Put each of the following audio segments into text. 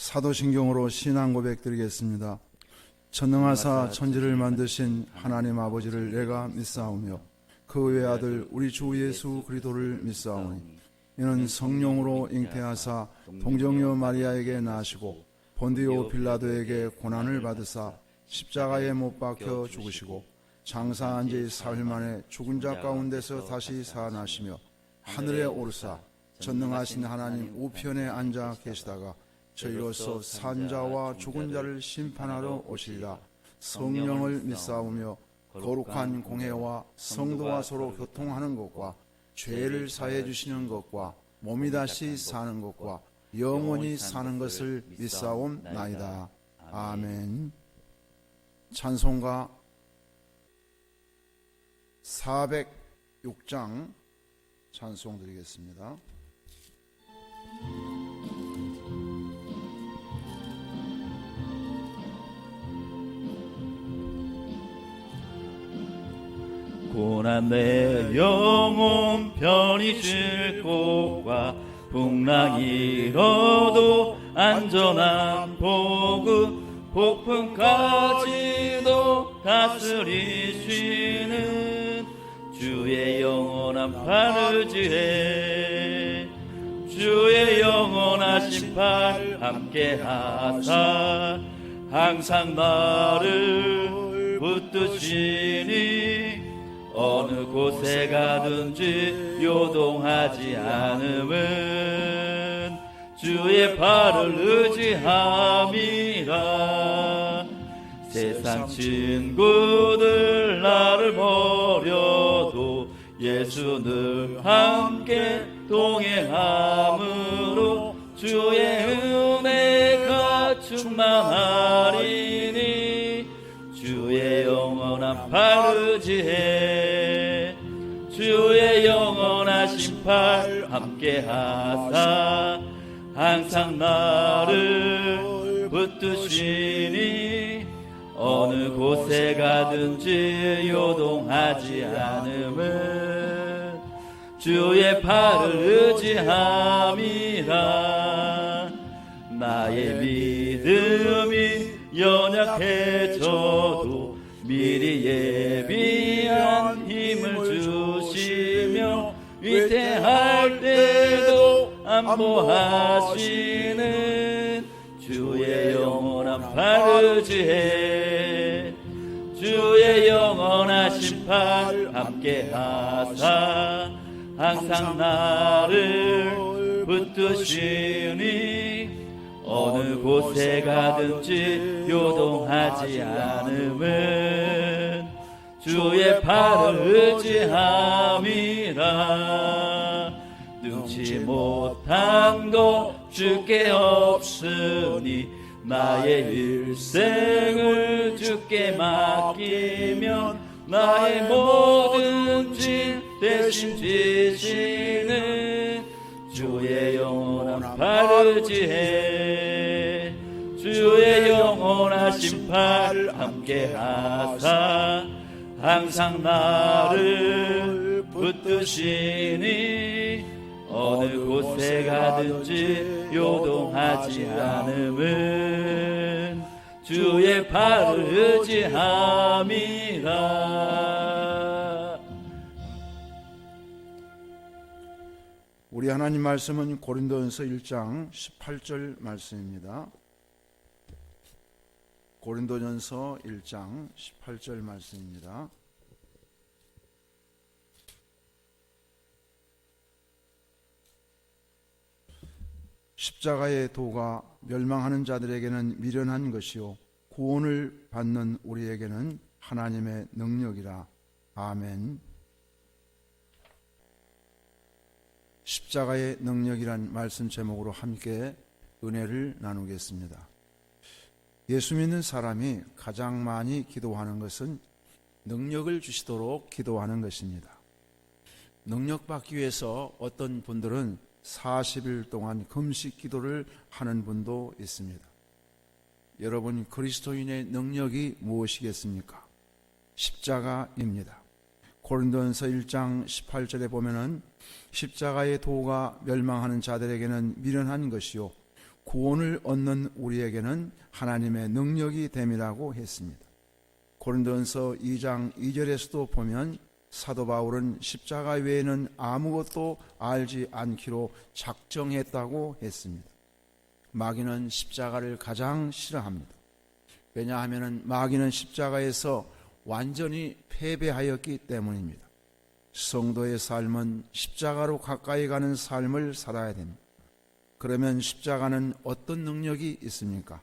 사도신경으로 신앙 고백 드리겠습니다. 전능하사 천지를 만드신 하나님 아버지를 내가 믿사오며 그 외아들 우리 주 예수 그리스도를 믿사오니 이는 성령으로 잉태하사 동정녀 마리아에게 나시고 본디오 빌라도에게 고난을 받으사 십자가에 못 박혀 죽으시고 장사한 지 사흘 만에 죽은 자 가운데서 다시 살아나시며 하늘에 오르사 전능하신 하나님 우편에 앉아 계시다가 저희로서 산자와 죽은 자를 심판하러 오시리라. 성령을 믿사오며 거룩한 공회와 성도와 서로 교통하는 것과 죄를 사해 주시는 것과 몸이 다시 사는 것과 영원히 사는 것을 믿사옵나이다. 아멘. 찬송가 406장 찬송 드리겠습니다. 고난 내 영혼 편히 쉴 곳과 풍랑 일어도 안전한 보급 폭풍까지도 다스리시는 주의 영원한 팔을 지혜 주의 영원하신 팔 함께하사 항상 나를 붙드시니 어느 곳에 가든지 요동하지 않음은 주의 팔을 의지함이라. 세상 친구들 나를 버려도 예수는 함께 동행함으로 주의 은혜가 충만하리니 주의 영원한 팔을 의지해 주의 영원하신 팔 함께하사 항상 나를 붙드시니 어느 곳에 가든지 요동하지 않음은 주의 팔을 의지함이라. 나의 믿음이 연약해져도 미리 예비한 힘을 주시며 위태할 때도 안보하시는 주의 영원한 팔을 의지해 주의 영원하신 팔 함께하사 항상 나를 붙드시니 어느 곳에 가든지 요동하지 않음은 주의 팔을 의지함이라. 능치 못한 것 주께 없으니 나의 일생을 주께 맡기면 나의 모든 짐 대신 지시는 주의 영원한 팔을 의지해 주의 영원하신 팔 함께하사 항상 나를 붙드시니 어느 곳에 가든지 요동하지 않음은 주의 팔을 의지함이라. 우리 하나님 말씀은 고린도전서 1장 18절 말씀입니다. 고린도전서 1장 18절 말씀입니다. 십자가의 도가 멸망하는 자들에게는 미련한 것이요 구원을 받는 우리에게는 하나님의 능력이라. 아멘. 십자가의 능력이란 말씀 제목으로 함께 은혜를 나누겠습니다. 예수 믿는 사람이 가장 많이 기도하는 것은 능력을 주시도록 기도하는 것입니다. 능력 받기 위해서 어떤 분들은 40일 동안 금식 기도를 하는 분도 있습니다. 여러분, 그리스도인의 능력이 무엇이겠습니까? 십자가입니다. 고린도전서 1장 18절에 보면은 십자가의 도가 멸망하는 자들에게는 미련한 것이요 구원을 얻는 우리에게는 하나님의 능력이 됨이라고 했습니다. 고린도전서 2장 2절에서도 보면 사도 바울은 십자가 외에는 아무것도 알지 않기로 작정했다고 했습니다. 마귀는 십자가를 가장 싫어합니다. 왜냐하면 마귀는 십자가에서 완전히 패배하였기 때문입니다. 성도의 삶은 십자가로 가까이 가는 삶을 살아야 됩니다. 그러면 십자가는 어떤 능력이 있습니까?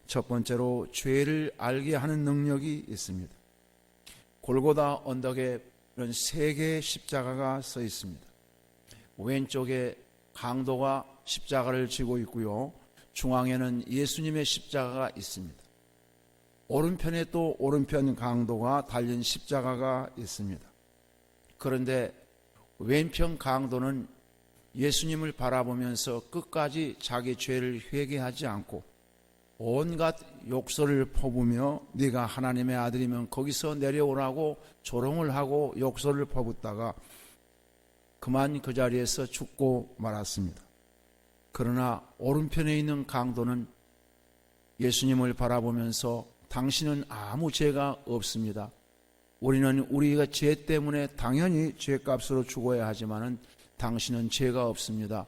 첫 번째로 죄를 알게 하는 능력이 있습니다. 골고다 언덕에는 3개의 십자가가 서 있습니다. 왼쪽에 강도가 십자가를 지고 있고요. 중앙에는 예수님의 십자가가 있습니다. 오른편에 또 오른편 강도가 달린 십자가가 있습니다. 그런데 왼편 강도는 예수님을 바라보면서 끝까지 자기 죄를 회개하지 않고 온갖 욕설을 퍼부며 네가 하나님의 아들이면 거기서 내려오라고 조롱을 하고 욕설을 퍼붓다가 그만 그 자리에서 죽고 말았습니다. 그러나 오른편에 있는 강도는 예수님을 바라보면서 당신은 아무 죄가 없습니다. 우리는 우리가 죄 때문에 당연히 죄값으로 죽어야 하지만은 당신은 죄가 없습니다.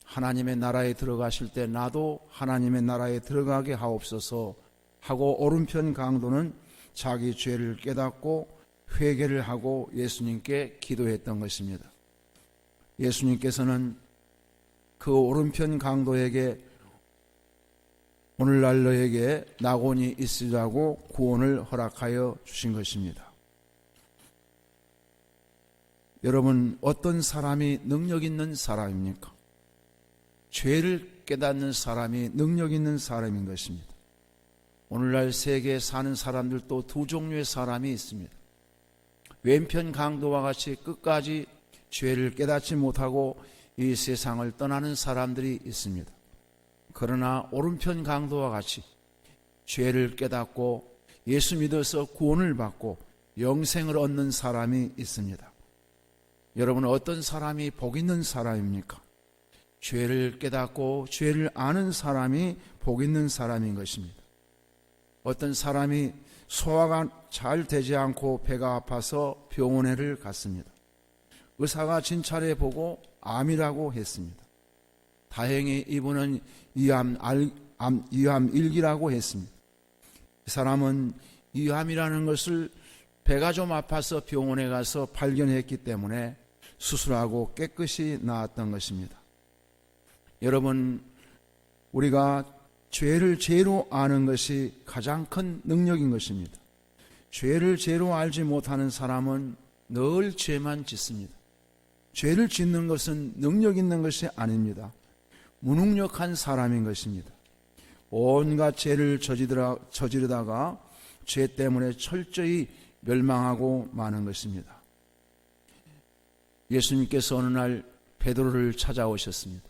하나님의 나라에 들어가실 때 나도 하나님의 나라에 들어가게 하옵소서 하고 오른편 강도는 자기 죄를 깨닫고 회개를 하고 예수님께 기도했던 것입니다. 예수님께서는 그 오른편 강도에게 오늘날 너에게 낙원이 있으라고 구원을 허락하여 주신 것입니다. 여러분, 어떤 사람이 능력 있는 사람입니까? 죄를 깨닫는 사람이 능력 있는 사람인 것입니다. 오늘날 세계에 사는 사람들도 2 종류의 사람이 있습니다. 왼편 강도와 같이 끝까지 죄를 깨닫지 못하고 이 세상을 떠나는 사람들이 있습니다. 그러나 오른편 강도와 같이 죄를 깨닫고 예수 믿어서 구원을 받고 영생을 얻는 사람이 있습니다. 여러분, 어떤 사람이 복 있는 사람입니까? 죄를 깨닫고 죄를 아는 사람이 복 있는 사람인 것입니다. 어떤 사람이 소화가 잘 되지 않고 배가 아파서 병원에를 갔습니다. 의사가 진찰해 보고 암이라고 했습니다. 다행히 이분은 이암 1기라고 했습니다. 이 사람은 이암이라는 것을 배가 좀 아파서 병원에 가서 발견했기 때문에 수술하고 깨끗이 나았던 것입니다. 여러분, 우리가 죄를 죄로 아는 것이 가장 큰 능력인 것입니다. 죄를 죄로 알지 못하는 사람은 늘 죄만 짓습니다. 죄를 짓는 것은 능력 있는 것이 아닙니다. 무능력한 사람인 것입니다. 온갖 죄를 저지르다가 죄 때문에 철저히 멸망하고 마는 것입니다. 예수님께서 어느 날 베드로를 찾아오셨습니다.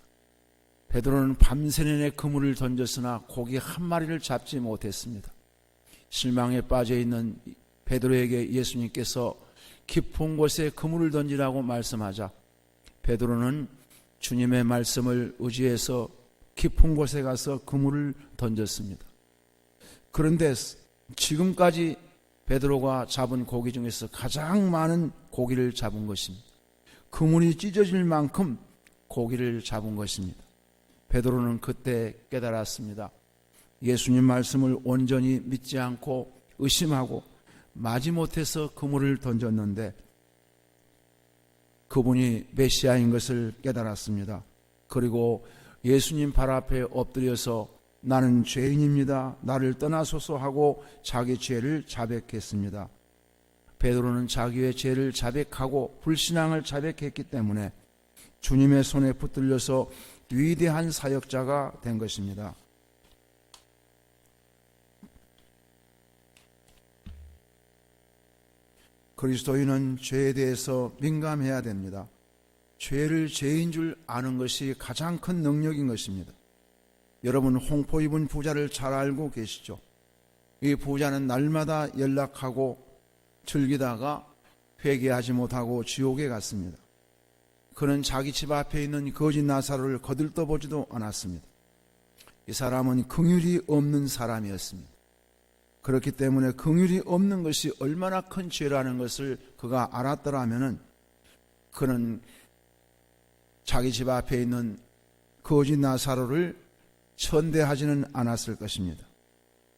베드로는 밤새 내내 그물을 던졌으나 고기 한 마리를 잡지 못했습니다. 실망에 빠져있는 베드로에게 예수님께서 깊은 곳에 그물을 던지라고 말씀하자 베드로는 주님의 말씀을 의지해서 깊은 곳에 가서 그물을 던졌습니다. 그런데 지금까지 베드로가 잡은 고기 중에서 가장 많은 고기를 잡은 것입니다. 그물이 찢어질 만큼 고기를 잡은 것입니다. 베드로는 그때 깨달았습니다. 예수님 말씀을 온전히 믿지 않고 의심하고 마지못해서 그물을 던졌는데 그분이 메시아인 것을 깨달았습니다. 그리고 예수님 발 앞에 엎드려서 나는 죄인입니다. 나를 떠나소서 하고 자기 죄를 자백했습니다. 베드로는 자기의 죄를 자백하고 불신앙을 자백했기 때문에 주님의 손에 붙들려서 위대한 사역자가 된 것입니다. 그리스도인은 죄에 대해서 민감해야 됩니다. 죄를 죄인 줄 아는 것이 가장 큰 능력인 것입니다. 여러분, 홍포 입은 부자를 잘 알고 계시죠? 이 부자는 날마다 연락하고 즐기다가 회개하지 못하고 지옥에 갔습니다. 그는 자기 집 앞에 있는 거지 나사로를 거들떠보지도 않았습니다. 이 사람은 긍휼이 없는 사람이었습니다. 그렇기 때문에 긍휼이 없는 것이 얼마나 큰 죄라는 것을 그가 알았더라면은 그는 자기 집 앞에 있는 거지 나사로를 천대하지는 않았을 것입니다.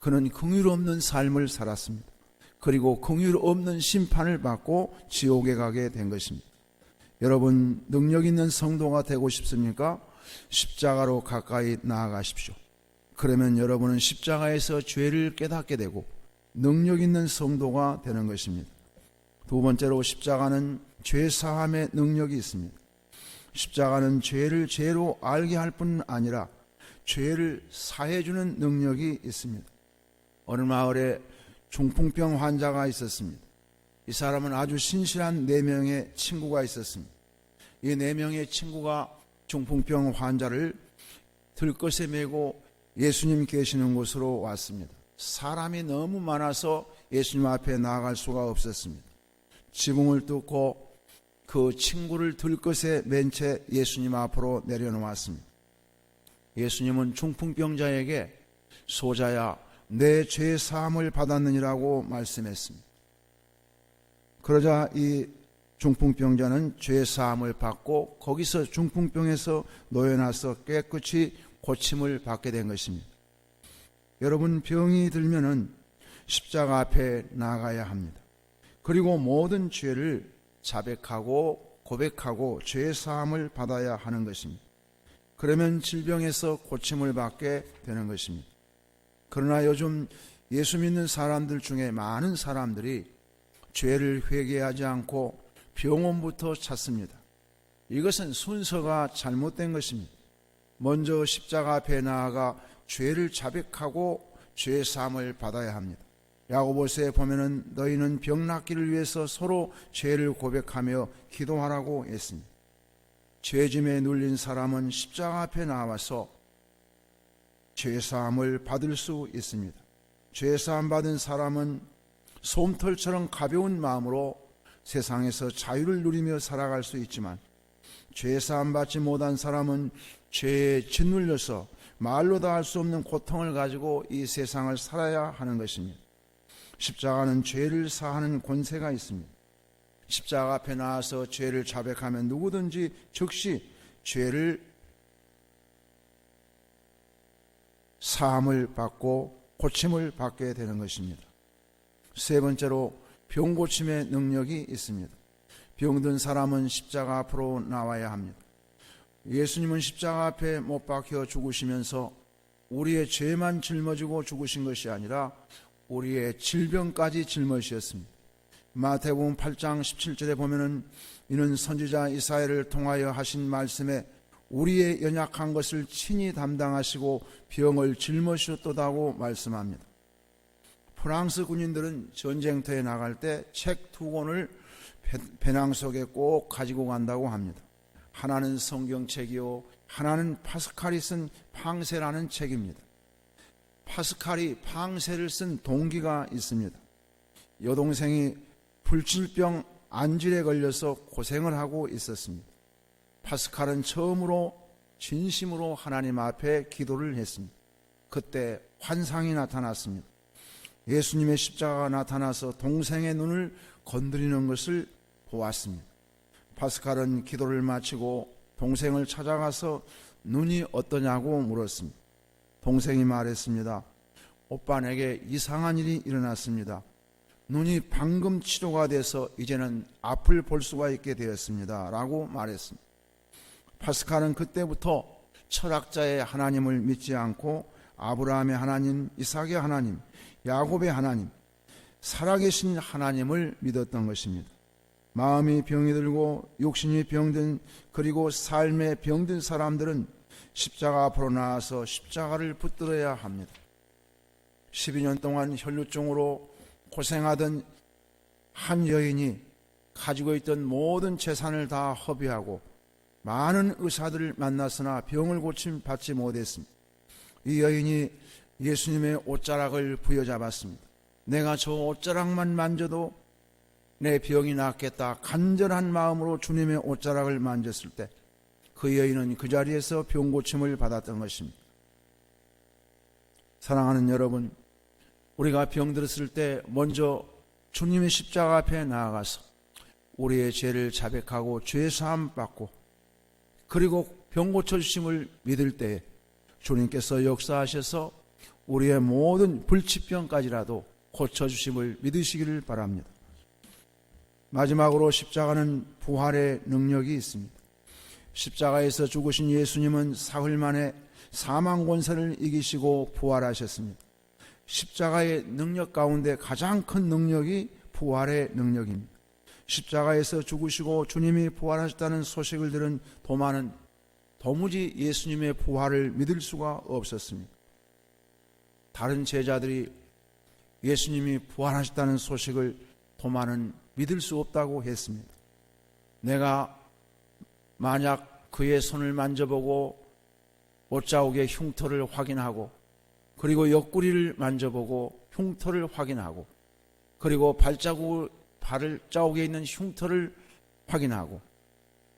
그는 긍휼 없는 삶을 살았습니다. 그리고 긍휼 없는 심판을 받고 지옥에 가게 된 것입니다. 여러분, 능력 있는 성도가 되고 싶습니까? 십자가로 가까이 나아가십시오. 그러면 여러분은 십자가에서 죄를 깨닫게 되고 능력 있는 성도가 되는 것입니다. 두 번째로, 십자가는 죄 사함의 능력이 있습니다. 십자가는 죄를 죄로 알게 할 뿐 아니라 죄를 사해주는 능력이 있습니다. 어느 마을에 중풍병 환자가 있었습니다. 이 사람은 아주 신실한 4명의 친구가 있었습니다. 이 4명의 친구가 중풍병 환자를 들것에 메고 예수님 계시는 곳으로 왔습니다. 사람이 너무 많아서 예수님 앞에 나아갈 수가 없었습니다. 지붕을 뚫고 그 친구를 들것에 맨 채 예수님 앞으로 내려놓았습니다. 예수님은 중풍병자에게 소자야, 내 죄 사함을 받았느니라고 말씀했습니다. 그러자 이 중풍병자는 죄 사함을 받고 거기서 중풍병에서 놓여나서 깨끗이 고침을 받게 된 것입니다. 여러분, 병이 들면은 십자가 앞에 나가야 합니다. 그리고 모든 죄를 자백하고 고백하고 죄 사함을 받아야 하는 것입니다. 그러면 질병에서 고침을 받게 되는 것입니다. 그러나 요즘 예수 믿는 사람들 중에 많은 사람들이 죄를 회개하지 않고 병원부터 찾습니다. 이것은 순서가 잘못된 것입니다. 먼저 십자가 앞에 나아가 죄를 자백하고 죄 사함을 받아야 합니다. 야고보서에 보면은 너희는 병 낫기를 위해서 서로 죄를 고백하며 기도하라고 했습니다. 죄짐에 눌린 사람은 십자가 앞에 나와서 죄 사함을 받을 수 있습니다. 죄 사함 받은 사람은 솜털처럼 가벼운 마음으로 세상에서 자유를 누리며 살아갈 수 있지만, 죄 사함 받지 못한 사람은 죄에 짓눌려서 말로 다 할 수 없는 고통을 가지고 이 세상을 살아야 하는 것입니다. 십자가는 죄를 사하는 권세가 있습니다. 십자가 앞에 나와서 죄를 자백하면 누구든지 즉시 죄를 사함을 받고 고침을 받게 되는 것입니다. 세 번째로, 병 고침의 능력이 있습니다. 병든 사람은 십자가 앞으로 나와야 합니다. 예수님은 십자가 앞에 못 박혀 죽으시면서 우리의 죄만 짊어지고 죽으신 것이 아니라 우리의 질병까지 짊어지셨습니다. 마태복음 8장 17절에 보면은 이는 선지자 이사야를 통하여 하신 말씀에 우리의 연약한 것을 친히 담당하시고 병을 짊어지셨도다고 말씀합니다. 프랑스 군인들은 전쟁터에 나갈 때 책 2권을 배낭 속에 꼭 가지고 간다고 합니다. 하나는 성경책이요, 하나는 파스칼이 쓴 팡세라는 책입니다. 파스칼이 팡세를 쓴 동기가 있습니다. 여동생이 불치병 안질에 걸려서 고생을 하고 있었습니다. 파스칼은 처음으로 진심으로 하나님 앞에 기도를 했습니다. 그때 환상이 나타났습니다. 예수님의 십자가가 나타나서 동생의 눈을 건드리는 것을 보았습니다. 파스칼은 기도를 마치고 동생을 찾아가서 눈이 어떠냐고 물었습니다. 동생이 말했습니다. 오빠, 내게 이상한 일이 일어났습니다. 눈이 방금 치료가 돼서 이제는 앞을 볼 수가 있게 되었습니다 라고 말했습니다. 파스칼은 그때부터 철학자의 하나님을 믿지 않고 아브라함의 하나님, 이삭의 하나님, 야곱의 하나님, 살아계신 하나님을 믿었던 것입니다. 마음이 병이 들고 육신이 병든, 그리고 삶에 병든 사람들은 십자가 앞으로 나와서 십자가를 붙들어야 합니다. 12년 동안 혈루증으로 고생하던 한 여인이 가지고 있던 모든 재산을 다 허비하고 많은 의사들을 만났으나 병을 고침받지 못했습니다. 이 여인이 예수님의 옷자락을 부여잡았습니다. 내가 저 옷자락만 만져도 내 병이 낫겠다 간절한 마음으로 주님의 옷자락을 만졌을 때 그 여인은 그 자리에서 병 고침을 받았던 것입니다. 사랑하는 여러분, 우리가 병들었을 때 먼저 주님의 십자가 앞에 나아가서 우리의 죄를 자백하고 죄 사함 받고 그리고 병 고쳐주심을 믿을 때에 주님께서 역사하셔서 우리의 모든 불치병까지라도 고쳐주심을 믿으시기를 바랍니다. 마지막으로 십자가는 부활의 능력이 있습니다. 십자가에서 죽으신 예수님은 사흘 만에 사망 권세를 이기시고 부활하셨습니다. 십자가의 능력 가운데 가장 큰 능력이 부활의 능력입니다. 십자가에서 죽으시고 주님이 부활하셨다는 소식을 들은 도마는 도무지 예수님의 부활을 믿을 수가 없었습니다. 다른 제자들이 예수님이 부활하셨다는 소식을 도마는 믿을 수 없다고 했습니다. 내가 만약 그의 손을 만져보고 못자국의 흉터를 확인하고 그리고 옆구리를 만져보고 흉터를 확인하고 그리고 발자국에 있는 흉터를 확인하고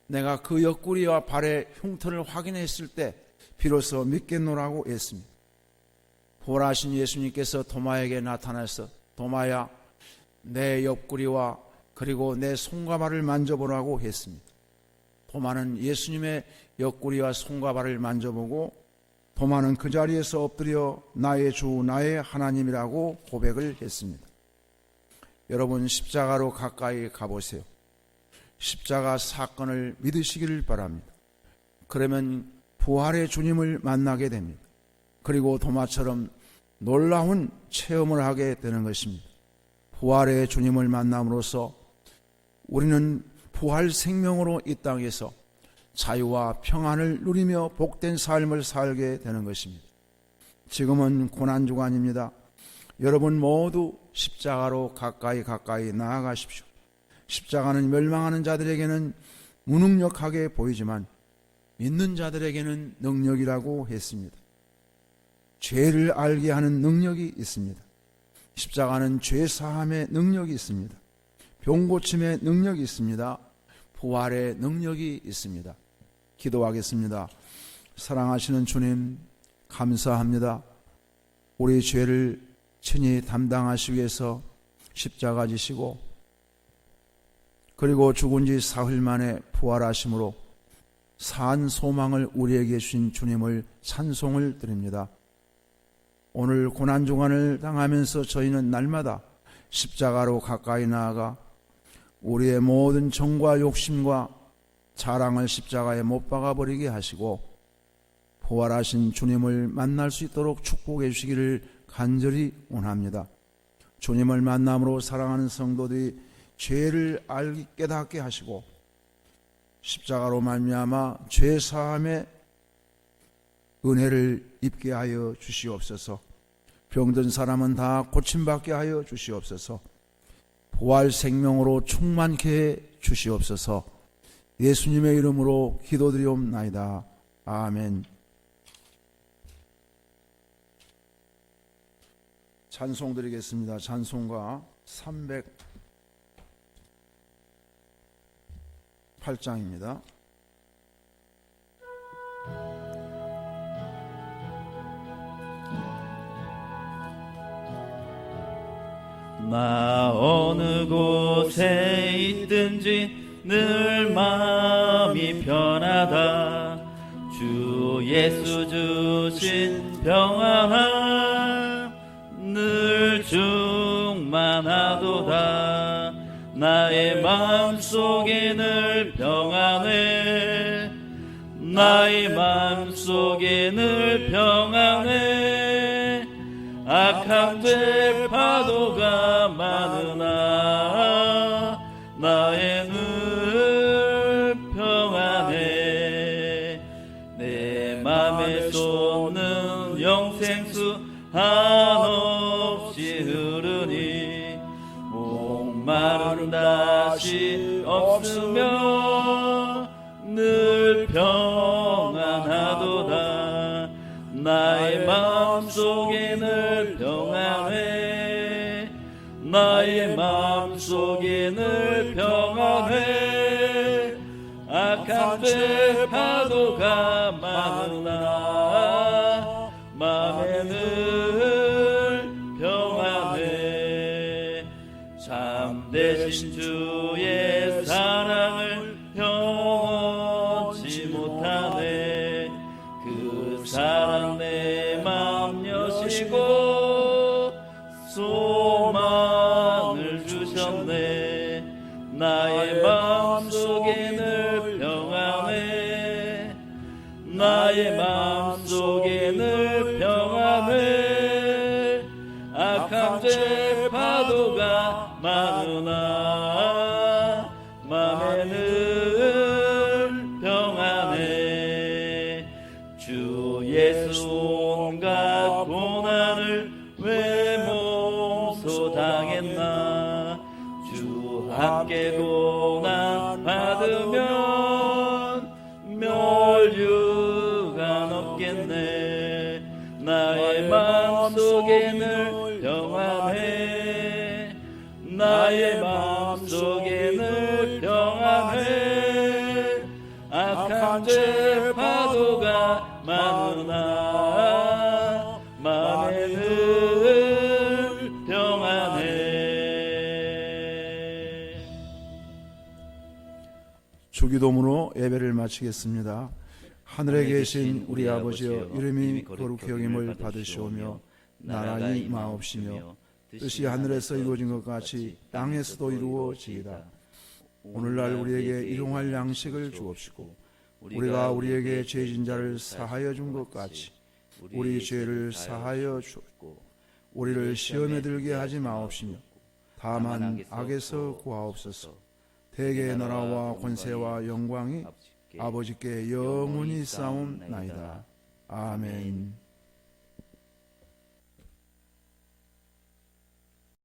내가 그 옆구리와 발의 흉터를 확인했을 때 비로소 믿겠노라고 했습니다. 부활하신 예수님께서 도마에게 나타나서 도마야 내 옆구리와 그리고 내 손과 발을 만져보라고 했습니다. 도마는 예수님의 옆구리와 손과 발을 만져보고 도마는 그 자리에서 엎드려 나의 주 나의 하나님이라고 고백을 했습니다. 여러분 십자가로 가까이 가보세요. 십자가 사건을 믿으시기를 바랍니다. 그러면 부활의 주님을 만나게 됩니다. 그리고 도마처럼 놀라운 체험을 하게 되는 것입니다. 부활의 주님을 만남으로써 우리는 부활 생명으로 이 땅에서 자유와 평안을 누리며 복된 삶을 살게 되는 것입니다. 지금은 고난주간입니다. 여러분 모두 십자가로 가까이 나아가십시오. 십자가는 멸망하는 자들에게는 무능력하게 보이지만 믿는 자들에게는 능력이라고 했습니다. 죄를 알게 하는 능력이 있습니다. 십자가는 죄 사함의 능력이 있습니다. 병 고침의 능력이 있습니다. 부활의 능력이 있습니다. 기도하겠습니다. 사랑하시는 주님 감사합니다. 우리 죄를 친히 담당하시기 위해서 십자가 지시고 그리고 죽은 지 사흘 만에 부활하심으로 산 소망을 우리에게 주신 주님을 찬송을 드립니다. 오늘 고난주간을 당하면서 저희는 날마다 십자가로 가까이 나아가 우리의 모든 정과 욕심과 자랑을 십자가에 못 박아버리게 하시고 부활하신 주님을 만날 수 있도록 축복해 주시기를 간절히 원합니다. 주님을 만남으로 사랑하는 성도들이 죄를 알게 깨닫게 하시고 십자가로 말미암아 죄 사함의 은혜를 입게 하여 주시옵소서. 병든 사람은 다 고침받게 하여 주시옵소서. 부활 생명으로 충만케 해 주시옵소서. 예수님의 이름으로 기도드리옵나이다. 아멘. 찬송 드리겠습니다. 찬송가 308장입니다. 나 어느 곳에 있든지 늘 마음이 편하다. 주 예수 주신 평안함 늘 충만하도다. 나의 마음속에 늘 평안해. 나의 마음속에 늘 평안해. 악한 때 파도가 많으나 나의 늘 평안해. 내 맘에 솟는 영생수 한없이 흐르니 목마른 다시 없으며 늘 평안하도다. 나의 마음속에 늘 평안해. 나의 마음속에 늘 평안해. 악한 때 파도가 많으나 맘에 늘 되신 주의 사랑을 영원치 못하네. 그 사랑 내 맘 여시고 소망을 주셨네. 나의 마음속에 늘 평안해. 나의 마음속에 늘 평안해. 악한 죄 파도가 많으나 맘에 늘 평안해. 주 예수 온갖 고난을 왜 몸소 당했나. 주 함께 고난 받으면 멸류가 넘겠네. 나의 마음속에 늘 평안해. 나의 마음속에 늘 평안해. 악한 죄 파도가 많으나 맘에 늘 평안해. 주기도문으로 예배를 마치겠습니다. 하늘에 계신 우리 아버지여, 이름이 거룩히 여김을 받으시오며 나라가 임하옵시며 뜻이 하늘에서 이루어진 것 같이 땅에서도 이루어지이다. 오늘날 우리에게 일용할 양식을 주옵시고 우리가 우리에게 죄진 자를 사하여 준 것 같이 우리 죄를 사하여 주옵고 우리를 시험에 들게 하지 마옵시며 다만 악에서 구하옵소서. 대개의 나라와 권세와 영광이 아버지께 영원히 싸움나이다. 아멘.